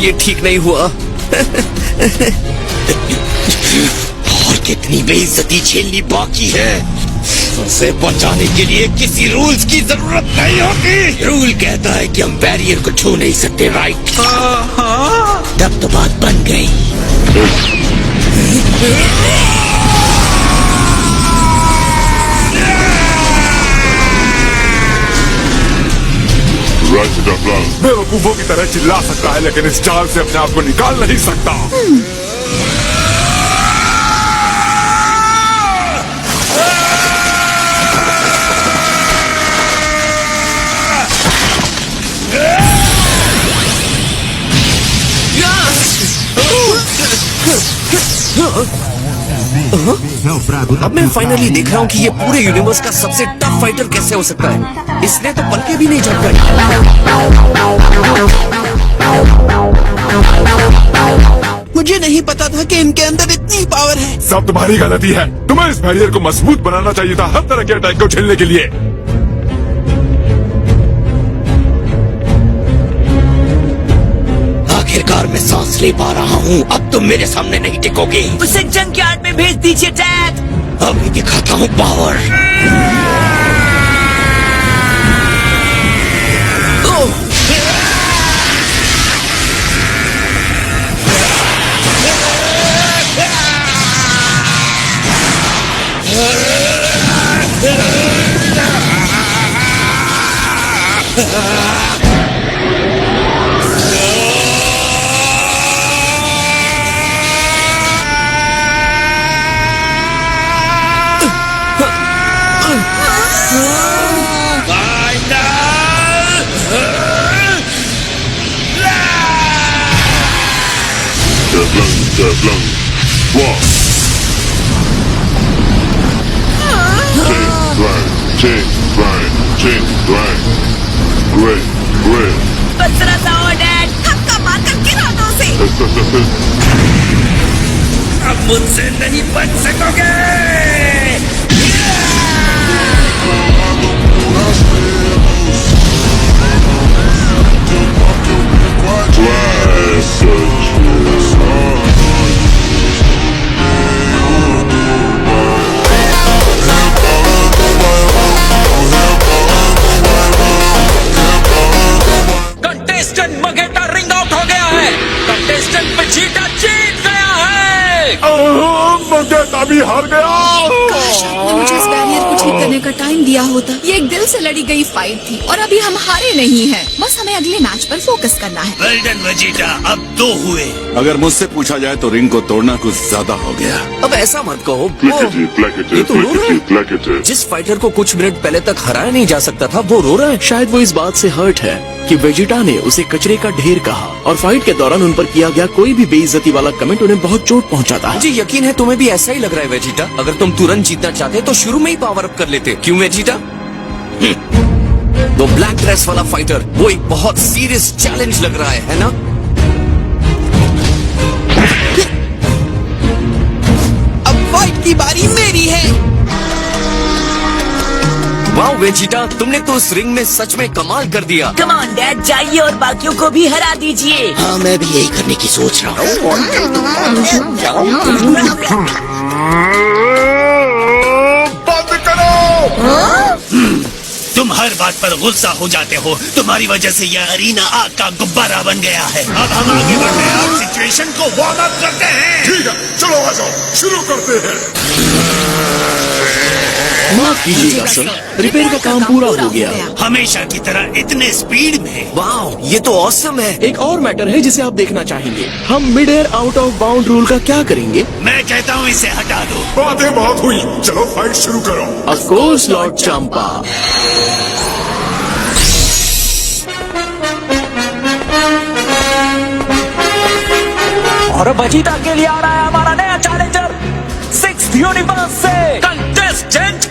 ये ठीक नहीं हुआ। और कितनी बेइज्जती झेलनी बाकी है। उसे बचाने के लिए किसी रूल्स की जरूरत नहीं होती। रूल कहता है कि हम बैरियर को छू नहीं सकते, राइट? तब तो बात बन गई। बेवकूफों की तरह चिल्ला सकता है लेकिन इस जाल से अपने आप को निकाल नहीं सकता। अब मैं फाइनली देख रहा हूँ कि ये पूरे यूनिवर्स का सबसे टफ फाइटर कैसे हो सकता है। इसने तो पलके भी नहीं झपकाई। मुझे नहीं पता था कि इनके अंदर इतनी पावर है। सब तुम्हारी गलती है। तुम्हें इस बैरियर को मजबूत बनाना चाहिए था हर तरह के अटैक को झेलने के लिए। आखिरकार मैं सांस ले पा रहा हूँ। अब तुम मेरे सामने नहीं टिकोगे। उसे जंकयार्ड में भेज दीजिए डैड। अभी दिखाता हूँ पावर। बस जरा सा और डैड, धक्का मारकर गिरा दो उसे। अब मुझसे नहीं बच सकोगे। कंटेस्टेंट मगेटा रिंग आउट हो गया है। कंटेस्टेंट वेजिटा जीत गया है। मगेटा भी हार गया। आपने मुझे इस बैरियर को ठीक करने का टाइम दिया होता। ये एक दिल से लड़ी गई फाइट थी और अभी हम हारे नहीं हैं। बस हमें अगले मैच पर फोकस करना है। वेल डन वेजिटा, अब 2 हुए। अगर मुझसे पूछा जाए तो रिंग को तोड़ना कुछ ज्यादा हो गया। अब ऐसा मत कहो। ये तो रो रहा है। जिस फाइटर को कुछ मिनट पहले तक हराया नहीं जा सकता था वो रो रहा है। शायद वो इस बात से हर्ट है कि वेजिटा ने उसे कचरे का ढेर कहा और फाइट के दौरान उन पर किया गया कोई भी बेइज्जती वाला कमेंट उन्हें बहुत चोट पहुंचाता है। मुझे यकीन है तुम्हें भी ऐसा ही लग रहा है वेजिटा। अगर तुम तुरंत जीतना चाहते तो शुरू में ही पावर अप कर लेते। क्यों वेजिटा? वो ब्लैक ड्रेस वाला फाइटर, वो एक बहुत सीरियस चैलेंज लग रहा है ना? अब फाइट की बारी मेरी है। वाह वेजिटा, तुमने तो उस रिंग में सच में कमाल कर दिया। कम ऑन डैड, जाइए और बाकियों को भी हरा दीजिए। हाँ, मैं भी यही करने की सोच रहा हूँ। बंद करो। तुम हर बात पर गुस्सा हो जाते हो। तुम्हारी वजह से यह अरीना आग का गुब्बारा बन गया है। अब हम आगे बढ़ते हैं और सिचुएशन को वार्म अप करते हैं। ठीक है, चलो आ जाओ, शुरू करते हैं। माफ कीजिएगा सर, रिपेयर का काम पूरा हो गया। हमेशा की तरह इतने स्पीड में। वाह, ये तो ऑसम है। एक और मैटर है जिसे आप देखना चाहेंगे। हम mid air out of bound rule का क्या करेंगे? मैं कहता हूँ इसे हटा दो। बातें बहुत हुई, चलो फाइट शुरू करो। Of course Lord Champa. और वेजिटा के लिए आ रहा है हमारा नया चैलेंजर 6th यूनिवर्स से कंटेस्टेंट